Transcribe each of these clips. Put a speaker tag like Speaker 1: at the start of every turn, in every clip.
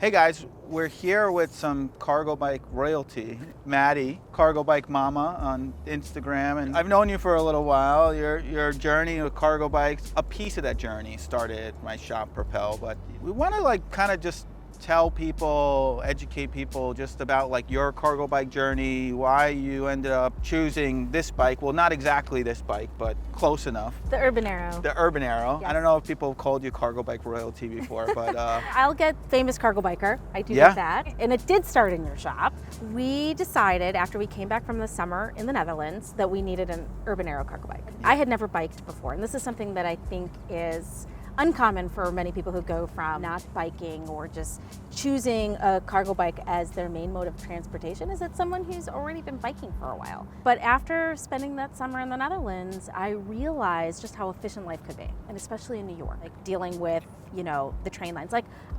Speaker 1: Hey guys, we're here with some cargo bike royalty. Maddy, cargo bike mama on Instagram, and I've known you for a little while. Your journey with cargo bikes, a piece of that journey started at my shop Propel, but we want to kind of just tell people, educate people just about your cargo bike journey, why you ended up choosing this bike. Well, not exactly this bike, but close enough.
Speaker 2: The Urban Arrow.
Speaker 1: The Urban Arrow.
Speaker 2: Yes.
Speaker 1: I don't know if people have called you cargo bike royalty before, but
Speaker 2: I'll get famous cargo biker. I do
Speaker 1: Yeah.
Speaker 2: get that. And it did start in your shop. We decided after we came back from the summer in the Netherlands that we needed an Urban Arrow cargo bike. I had never biked before, and this is something that I think is uncommon for many people who go from not biking or just choosing a cargo bike as their main mode of transportation is that someone who's already been biking for a while. But after spending that summer in the Netherlands, I realized just how efficient life could be, and especially in New York, dealing with, the train lines.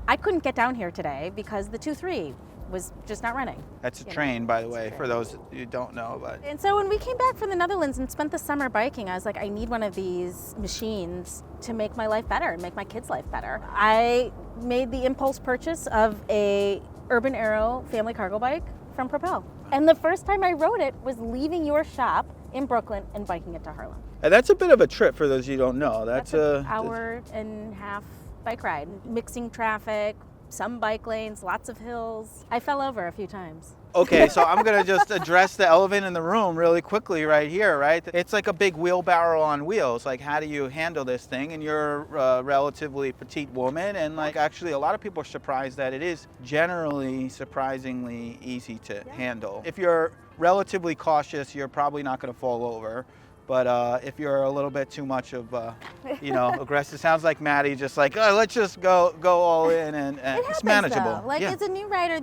Speaker 2: I couldn't get down here today because the 2-3 was just not running.
Speaker 1: that's a train, by the way, for those who don't know. But
Speaker 2: And so when we came back from the Netherlands and spent the summer biking, I was like, I need one of these machines to make my life better and make my kids' life better. I made the impulse purchase of a Urban Arrow family cargo bike from Propel. And the first time I rode it was leaving your shop in Brooklyn and biking it to Harlem.
Speaker 1: and that's a bit of a trip for those you don't know. That's
Speaker 2: an hour and a half bike ride, mixing traffic, some bike lanes, lots of hills. I fell over a few times.
Speaker 1: Okay, so I'm gonna just address the elephant in the room really quickly right here, right? It's like a big wheelbarrow on wheels. How do you handle this thing? And you're a relatively petite woman, and actually a lot of people are surprised that it is generally surprisingly easy to handle. If you're relatively cautious, you're probably not gonna fall over. But if you're a little bit too much of, aggressive, sounds like Maddy just let's just go all in, and it's manageable.
Speaker 2: Though.
Speaker 1: Yeah.
Speaker 2: As a new rider,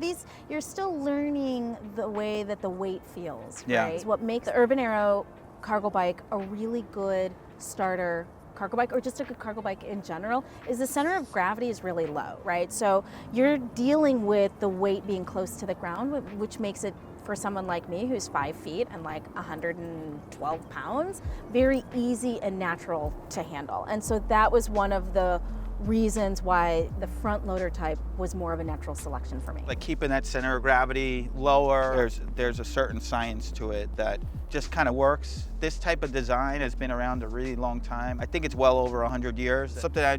Speaker 2: you're still learning the way that the weight feels,
Speaker 1: Yeah.
Speaker 2: right? What makes the Urban Arrow cargo bike a really good starter cargo bike, or just a good cargo bike in general, is the center of gravity is really low, right? So you're dealing with the weight being close to the ground, which makes it, for someone like me who's 5 feet and 112 pounds, very easy and natural to handle. And so that was one of the reasons why the front loader type was more of a natural selection for me.
Speaker 1: Keeping that center of gravity lower, there's a certain science to it that just kind of works. This type of design has been around a really long time. I think it's well over 100 years. Something I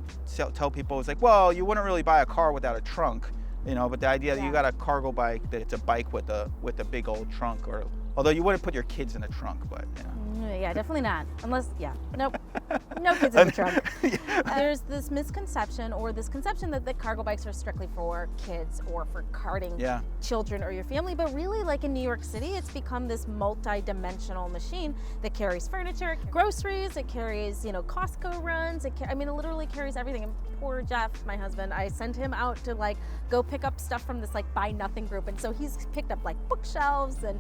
Speaker 1: tell people is well, you wouldn't really buy a car without a trunk. But the idea that you got a cargo bike, that it's a bike with a big old trunk, or although you wouldn't put your kids in a trunk, but
Speaker 2: Yeah, definitely not. Unless, nope, no kids in the trunk. There's this misconception or this conception that the cargo bikes are strictly for kids or for carting children or your family, but really, in New York City, it's become this multi-dimensional machine that carries furniture, groceries, it carries, Costco runs, it literally carries everything. And poor Jeff, my husband, I sent him out to go pick up stuff from this buy nothing group, and so he's picked up bookshelves and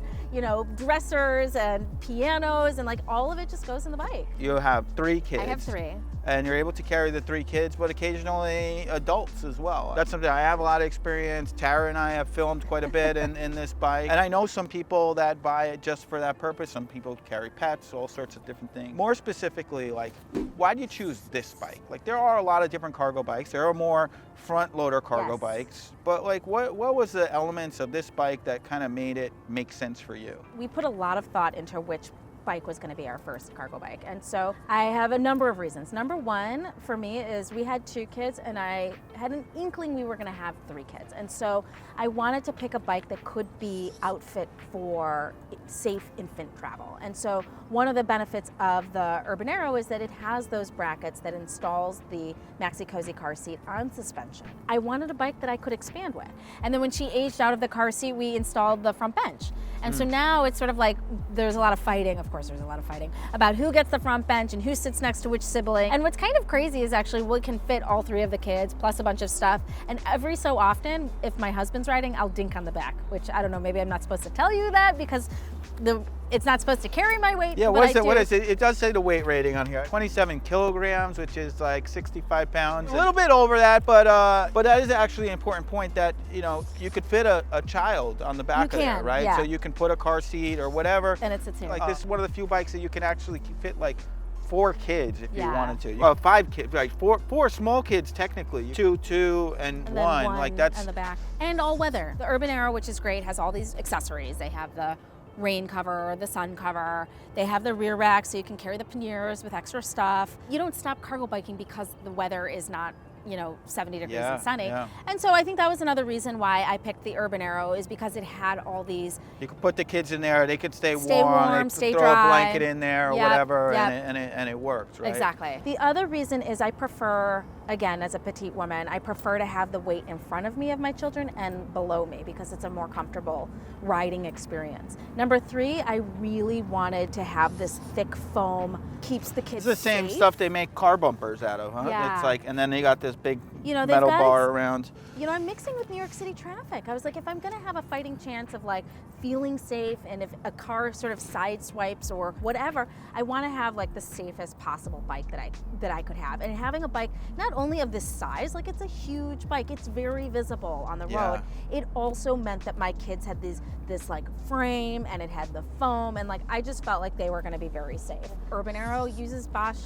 Speaker 2: dressers and pianos, and all of it just goes in the bike.
Speaker 1: You have 3 kids.
Speaker 2: I have 3.
Speaker 1: And you're able to carry the 3 kids, but occasionally adults as well. That's something I have a lot of experience. Tara and I have filmed quite a bit in this bike. And I know some people that buy it just for that purpose. Some people carry pets, all sorts of different things. More specifically, why do you choose this bike? There are a lot of different cargo bikes. There are more front loader cargo bikes. But what was the elements of this bike that kind of made it make sense for you?
Speaker 2: We put a lot of thought into which bike was going to be our first cargo bike. And so I have a number of reasons. Number one for me is we had 2 kids, and I had an inkling we were going to have 3 kids. And so I wanted to pick a bike that could be outfit for safe infant travel. And so one of the benefits of the Urban Arrow is that it has those brackets that installs the Maxi Cozy car seat on suspension. I wanted a bike that I could expand with. And then when she aged out of the car seat, we installed the front bench. And so now it's sort of there's a lot of fighting, of course there's a lot of fighting, about who gets the front bench and who sits next to which sibling. And what's kind of crazy is actually we can fit all 3 of the kids, plus a bunch of stuff. And every so often, if my husband's riding, I'll dink on the back, which I don't know, maybe I'm not supposed to tell you that because it's not supposed to carry my weight.
Speaker 1: Yeah, what is it? It does say the weight rating on here. 27 kilograms, which is 65 pounds. A little bit over that, but that is actually an important point that, you could fit a child on the back of there, right?
Speaker 2: Yeah.
Speaker 1: So you can put a car seat or whatever.
Speaker 2: And it sits here.
Speaker 1: This is one of the few bikes that you can actually fit 4 kids if you
Speaker 2: Yeah.
Speaker 1: wanted to. 5 kids, like four small kids technically. Two, and
Speaker 2: then
Speaker 1: one.
Speaker 2: one
Speaker 1: Like that's
Speaker 2: on the back. And all weather. The Urban Arrow, which is great, has all these accessories. They have the rain cover, the sun cover. They have the rear rack so you can carry the panniers with extra stuff. You don't stop cargo biking because the weather is not 70 degrees and sunny.
Speaker 1: Yeah.
Speaker 2: And so I think that was another reason why I picked the Urban Arrow, is because it had all these.
Speaker 1: You could put the kids in there, they could stay warm, they could
Speaker 2: stay
Speaker 1: throw
Speaker 2: dry.
Speaker 1: a blanket in there or
Speaker 2: Yep,
Speaker 1: whatever,
Speaker 2: yep.
Speaker 1: and it works, right?
Speaker 2: Exactly. The other reason is I prefer, again, as a petite woman, I prefer to have the weight in front of me of my children and below me because it's a more comfortable riding experience. Number 3, I really wanted to have this thick foam, keeps the kids
Speaker 1: It's the same
Speaker 2: safe.
Speaker 1: stuff they make car bumpers out of, huh?
Speaker 2: Yeah.
Speaker 1: It's like, and then they got this big
Speaker 2: they've
Speaker 1: metal
Speaker 2: got
Speaker 1: bar around.
Speaker 2: I'm mixing with New York City traffic. I was like, if I'm gonna have a fighting chance of like feeling safe, and if a car sort of side swipes or whatever, I want to have like the safest possible bike that I could have. And having a bike not only of this size, like it's a huge bike, it's very visible on the road. It also meant that my kids had this like frame, and it had the foam, and like I just felt like they were going to be very safe. Urban Arrow uses Bosch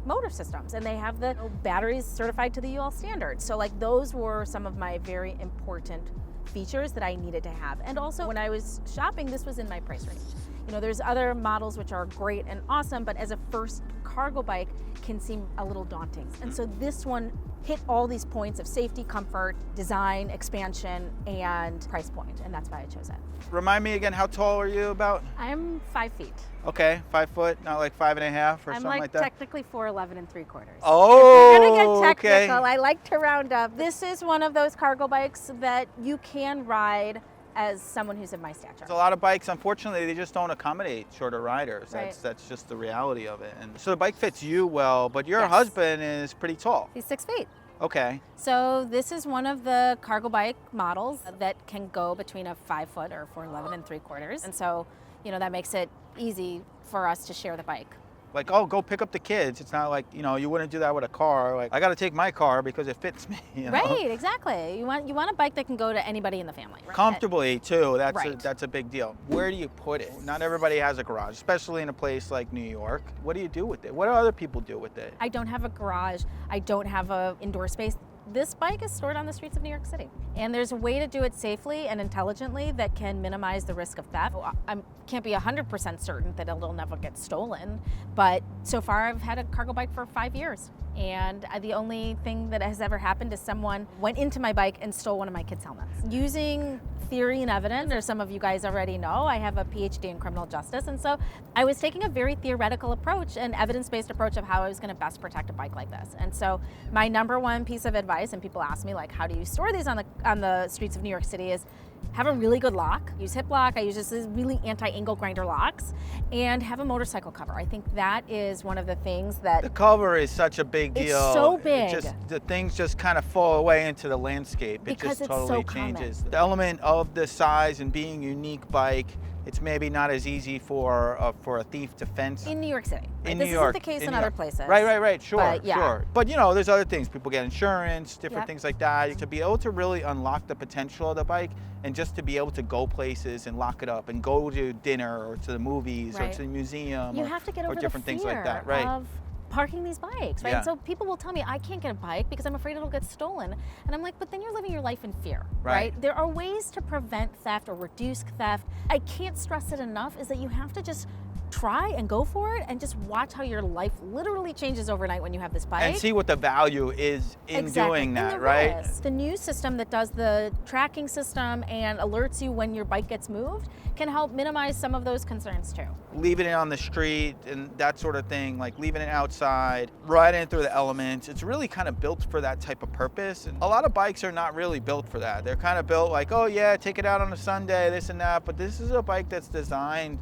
Speaker 2: motor systems, and they have the batteries certified to the UL standards. So like those were some of my very important features that I needed to have. And also when I was shopping, this was in my price range. There's other models which are great and awesome, but as a first cargo bike can seem a little daunting. And so this one hit all these points of safety, comfort, design, expansion, and price point, and that's why I chose it.
Speaker 1: Remind me again, how tall are you about?
Speaker 2: I'm 5 feet.
Speaker 1: Okay, 5 foot, not like 5.5 or something like that?
Speaker 2: Technically 4'11 3/4.
Speaker 1: Oh,
Speaker 2: If we're gonna get technical,
Speaker 1: okay.
Speaker 2: I like to round up. This is one of those cargo bikes that you can ride as someone who's of my stature.
Speaker 1: There's a lot of bikes, unfortunately, they just don't accommodate shorter riders.
Speaker 2: Right.
Speaker 1: That's just the reality of it. And so the bike fits you well, but your
Speaker 2: Yes.
Speaker 1: husband is pretty tall.
Speaker 2: He's 6 feet.
Speaker 1: Okay.
Speaker 2: So this is one of the cargo bike models that can go between a 5 foot or 4'11 3/4. And so, that makes it easy for us to share the bike.
Speaker 1: Like, oh, go pick up the kids. It's not like, you wouldn't do that with a car. Like, I got to take my car because it fits me.
Speaker 2: Right, exactly. You want a bike that can go to anybody in the family.
Speaker 1: Comfortably too.
Speaker 2: Right.
Speaker 1: That's a big deal. Where do you put it? Not everybody has a garage, especially in a place like New York. What do you do with it? What do other people do with it?
Speaker 2: I don't have a garage. I don't have an indoor space. This bike is stored on the streets of New York City. And there's a way to do it safely and intelligently that can minimize the risk of theft. I can't be 100% certain that it'll never get stolen, but so far I've had a cargo bike for 5 years. And the only thing that has ever happened is someone went into my bike and stole one of my kids' helmets. Using theory and evidence, or some of you guys already know, I have a PhD in criminal justice, and so I was taking a very theoretical approach, an evidence-based approach of how I was going to best protect a bike like this. And so my number one piece of advice, and people ask me like, how do you store these on the streets of New York City, is have a really good lock. Use hip lock. I use just these really anti-angle grinder locks, and have a motorcycle cover. I think that is one of the things that
Speaker 1: The cover is such a big deal.
Speaker 2: It's so big.
Speaker 1: The things just kind of fall away into the landscape.
Speaker 2: Because
Speaker 1: it just
Speaker 2: it's
Speaker 1: totally
Speaker 2: so common.
Speaker 1: changes. The element of the size and being a unique bike, it's maybe not as easy for a thief to fence.
Speaker 2: in New York City.
Speaker 1: In
Speaker 2: This
Speaker 1: New York,
Speaker 2: isn't the case
Speaker 1: in
Speaker 2: in
Speaker 1: New
Speaker 2: other
Speaker 1: York.
Speaker 2: places.
Speaker 1: Right, sure,
Speaker 2: But, yeah.
Speaker 1: sure. But there's other things. People get insurance, different
Speaker 2: Yep.
Speaker 1: things like that. To be able to really unlock the potential of the bike, and just to be able to go places and lock it up and go to dinner or to the movies or
Speaker 2: Right.
Speaker 1: to the museum
Speaker 2: You
Speaker 1: or,
Speaker 2: have to get
Speaker 1: or
Speaker 2: over
Speaker 1: different
Speaker 2: the fear
Speaker 1: things like that, right?
Speaker 2: of parking these bikes, right?
Speaker 1: Yeah.
Speaker 2: And so people will tell me I can't get a bike because I'm afraid it'll get stolen. And I'm like, but then you're living your life in fear, right? There are ways to prevent theft or reduce theft. I can't stress it enough, is that you have to just try and go for it and just watch how your life literally changes overnight when you have this bike.
Speaker 1: And see what the value is in doing
Speaker 2: And
Speaker 1: that,
Speaker 2: the
Speaker 1: right?
Speaker 2: risk. The new system that does the tracking system and alerts you when your bike gets moved can help minimize some of those concerns too.
Speaker 1: Leaving it on the street and that sort of thing, like leaving it outside, riding through the elements, it's really kind of built for that type of purpose. And a lot of bikes are not really built for that. They're kind of built like, oh yeah, take it out on a Sunday, this and that. But this is a bike that's designed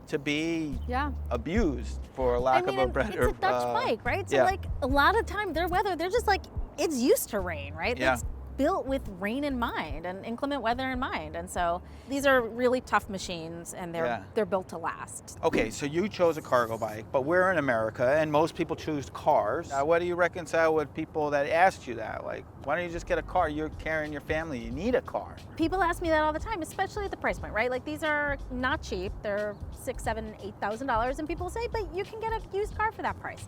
Speaker 1: to be abused, for lack of a better.
Speaker 2: It's a Dutch bike, right? So
Speaker 1: yeah.
Speaker 2: like a lot of time their weather, they're just like, it's used to rain, right?
Speaker 1: Yeah.
Speaker 2: built with rain in mind and inclement weather in mind. And so these are really tough machines, and they're built to last.
Speaker 1: Okay, so you chose a cargo bike, but we're in America and most people choose cars. What do you reconcile with people that asked you that? Like, why don't you just get a car? You're carrying your family, you need a car.
Speaker 2: People ask me that all the time, especially at the price point, right? Like, these are not cheap. They're $6,000, $7,000, $8,000, and people say, but you can get a used car for that price.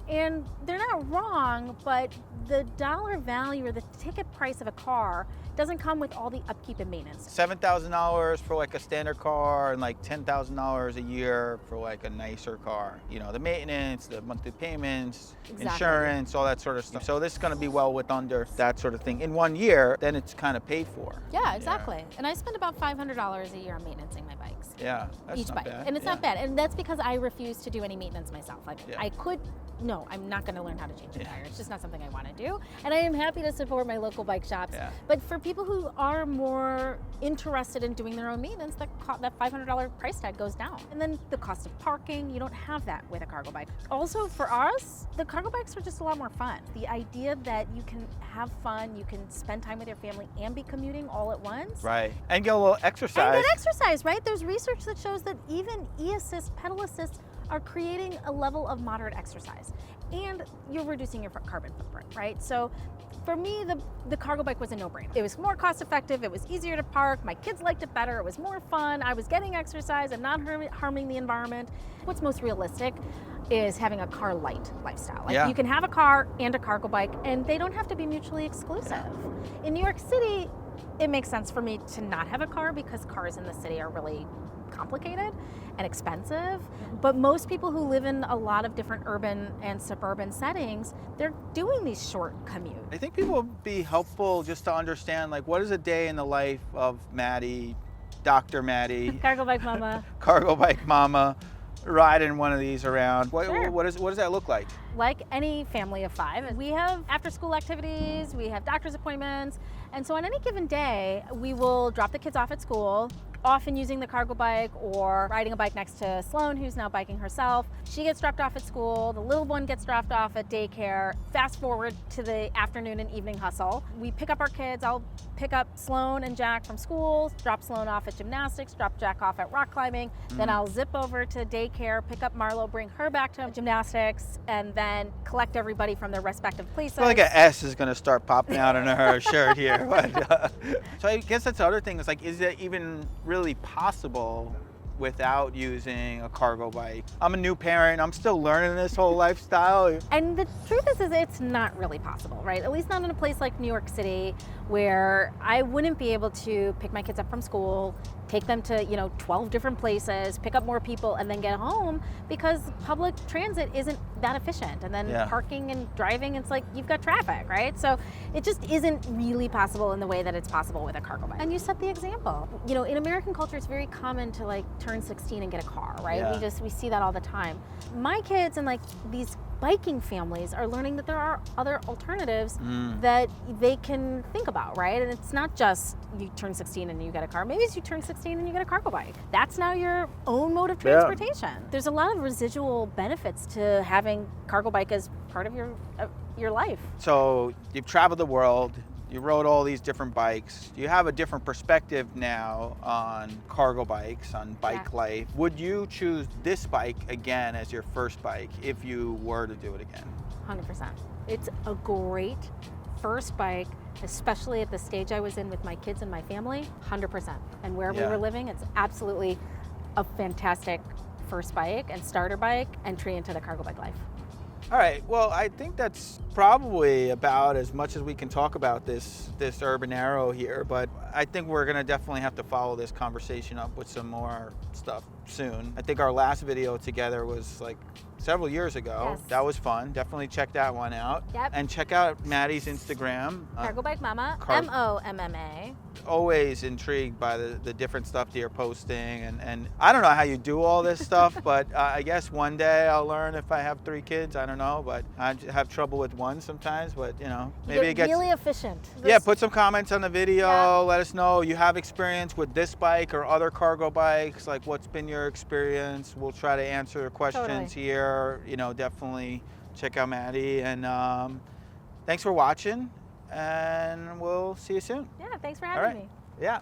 Speaker 2: And they're not wrong, but the dollar value or the ticket price of a car doesn't come with all the upkeep and maintenance.
Speaker 1: $7,000 for like a standard car and like $10,000 a year for like a nicer car. You know, the maintenance, the monthly payments, insurance, all that sort of stuff. So this is going to be well with under that sort of thing. In 1 year, then it's kind of paid for.
Speaker 2: Yeah, exactly. Yeah. And I spend about $500 a year on maintaining my bikes.
Speaker 1: Yeah, that's
Speaker 2: each
Speaker 1: not
Speaker 2: bike.
Speaker 1: bad.
Speaker 2: And it's not bad. And that's because I refuse to do any maintenance myself. Like,
Speaker 1: Yeah.
Speaker 2: No, I'm not going to learn how to change a tire. It's just not something I want to do. And I am happy to support my local bike shops.
Speaker 1: Yeah.
Speaker 2: But for people who are more interested in doing their own maintenance, that $500 price tag goes down. And then the cost of parking, you don't have that with a cargo bike. Also, for us, the cargo bikes are just a lot more fun. The idea that you can have fun, you can spend time with your family and be commuting all at once.
Speaker 1: Right. And get a little exercise.
Speaker 2: And get exercise, right? There's research that shows that even e-assist, pedal assist, are creating a level of moderate exercise, and you're reducing your carbon footprint, right? So for me, the cargo bike was a no-brainer. It was more cost effective, it was easier to park, my kids liked it better, it was more fun, I was getting exercise and not harming the environment. What's most realistic is having a car light lifestyle. Like, you can have a car and a cargo bike, and they don't have to be mutually exclusive. In New York City, it makes sense for me to not have a car because cars in the city are really complicated and expensive. But most people who live in a lot of different urban and suburban settings, they're doing these short commutes.
Speaker 1: I think people would be helpful just to understand, like, what is a day in the life of Maddy, Dr. Maddy,
Speaker 2: Cargo bike mama.
Speaker 1: cargo bike mama, riding one of these around.
Speaker 2: Sure.
Speaker 1: What does that look like?
Speaker 2: Like any family of five, we have after-school activities, we have doctor's appointments, and so on any given day, we will drop the kids off at school, often using the cargo bike or riding a bike next to Sloan, who's now biking herself. She gets dropped off at school, the little one gets dropped off at daycare. Fast forward to the afternoon and evening hustle. We pick up our kids. I'll pick up Sloan and Jack from school, drop Sloan off at gymnastics, drop Jack off at rock climbing. Then I'll zip over to daycare, pick up Marlo, bring her back to gymnastics, and then collect everybody from their respective places.
Speaker 1: I feel like an S is going to start popping out on her shirt here. But, so I guess that's the other thing. Is like, is it even really possible without using a cargo bike? I'm a new parent. I'm still learning this whole lifestyle.
Speaker 2: And the truth is it's not really possible, right? At least not in a place like New York City, where I wouldn't be able to pick my kids up from school, take them to 12 different places, pick up more people, and then get home, because public transit isn't that efficient. And then parking and driving, it's like you've got traffic, right? So it just isn't really possible in the way that it's possible with a cargo bike. And you set the example. In American culture, it's very common to like turn 16 and get a car, right?
Speaker 1: Yeah.
Speaker 2: We see that all the time. My kids and like these biking families are learning that there are other alternatives that they can think about, right? And it's not just you turn 16 and you get a car. Maybe it's you turn 16 and you get a cargo bike. That's now your own mode of transportation. There's a lot of residual benefits to having cargo bike as part of your life.
Speaker 1: So you've traveled the world. You rode all these different bikes. You have a different perspective now on cargo bikes, on bike life. Would you choose this bike again as your first bike if you were to do it again?
Speaker 2: 100%. It's a great first bike, especially at the stage I was in with my kids and my family, 100%. And where we were living, it's absolutely a fantastic first bike and starter bike entry into the cargo bike life.
Speaker 1: All right, well, I think that's probably about as much as we can talk about this urban arrow here, but I think we're gonna definitely have to follow this conversation up with some more stuff soon. I think our last video together was like several years ago.
Speaker 2: Yes.
Speaker 1: That was fun. Definitely check that one out.
Speaker 2: Yep.
Speaker 1: And check out Maddy's Instagram.
Speaker 2: Cargo Bike Mama, MOMMA.
Speaker 1: Always intrigued by the different stuff that you're posting, and I don't know how you do all this stuff, but I guess one day I'll learn if I have 3 kids. I don't know, but I have trouble with one sometimes, but maybe it gets
Speaker 2: really efficient.
Speaker 1: Yeah, put some comments on the video. Let us know you have experience with this bike or other cargo bikes. Like, what's been your experience? We'll try to answer your questions here. Definitely check out Maddy, and thanks for watching. and we'll see you soon.
Speaker 2: Yeah, thanks for
Speaker 1: All
Speaker 2: having
Speaker 1: right.
Speaker 2: me.
Speaker 1: Yeah.